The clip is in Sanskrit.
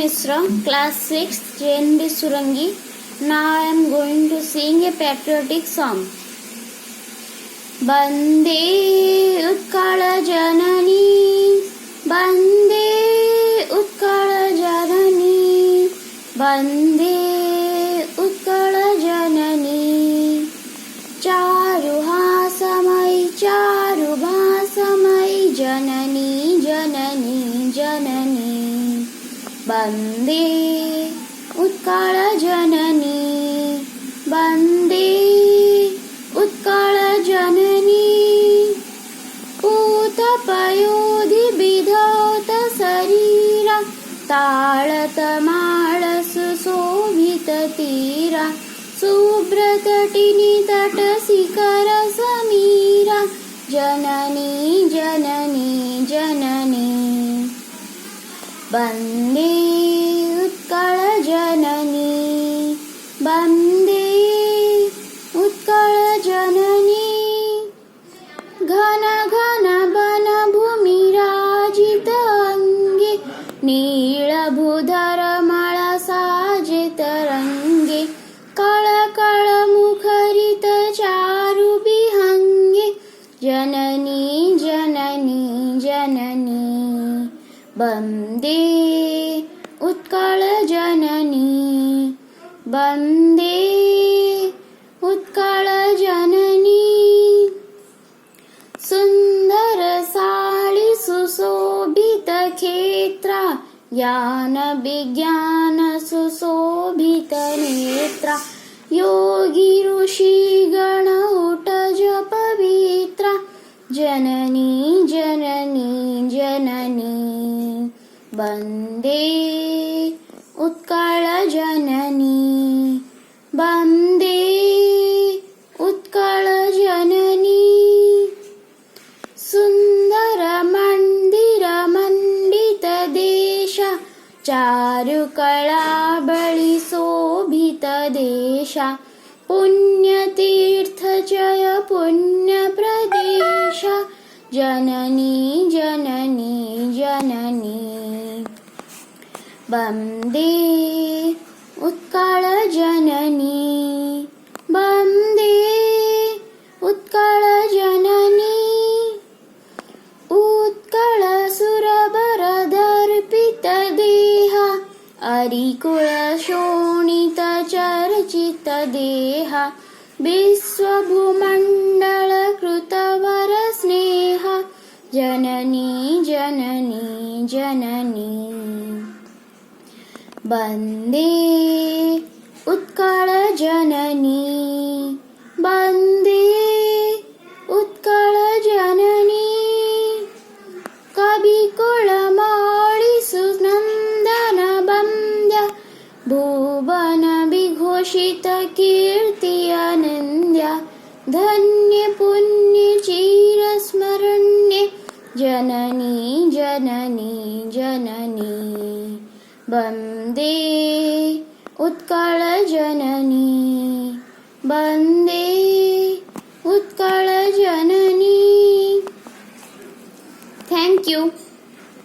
Mishra, class 6, JNB Surangi. Now I am going to sing a patriotic song. Bande Utkala Janani, Bande Utkala Janani, Bande Utkala Janani. Charu Hasamai, Charu Bhasamai, Janani, Janani, Janani. Bande Utkala Janani, Bande Utkala Janani. Utapayodhi bidhauta sarira, Talata mala susobhita tira, Subratini tata sikara samira, Janani, Janani, Janani. Bande Utkala Janani, Bande Utkala Janani. Ghana ghana bana bhumi rajita ange, Neela bhudhara mala saje tarange, Kala kala mukharita charu bihange, Janani, Janani, Janani. Bande Utkala Janani, Bande Utkala Janani. Sundara sali susobhita khetra, Yana Vigyana susobhita netra, Yogi Rushi Gana Utaja Pavitra, Janani, Janani, Janani. Bande Utkala Janani, Bande Utkala Janani. Sundara Mandira Mandita Desha, Charu Kala Bali Sobhita Desha, Punya Tirtha Jaya Punya Pradesha, Janani, Janani, Janani. Bande Utkala Janani, Bande Utkala Janani. Utkala Surabara Dharpita Deha, Arikula Shonita Charchita Deha, Viswabhumandala Krutavara Sneha, Janani, Janani, Janani. Bande Utkala Janani, Bande Utkala Janani. Kabi Kula Mali Sunandana Bandya, Bhuvana Bighoshita Kirti Anandya, Dhanya Punya Chira Smaranya, Janani, Janani, Janani. Bande Utkala Janani, Bande Utkala Janani. Thank you.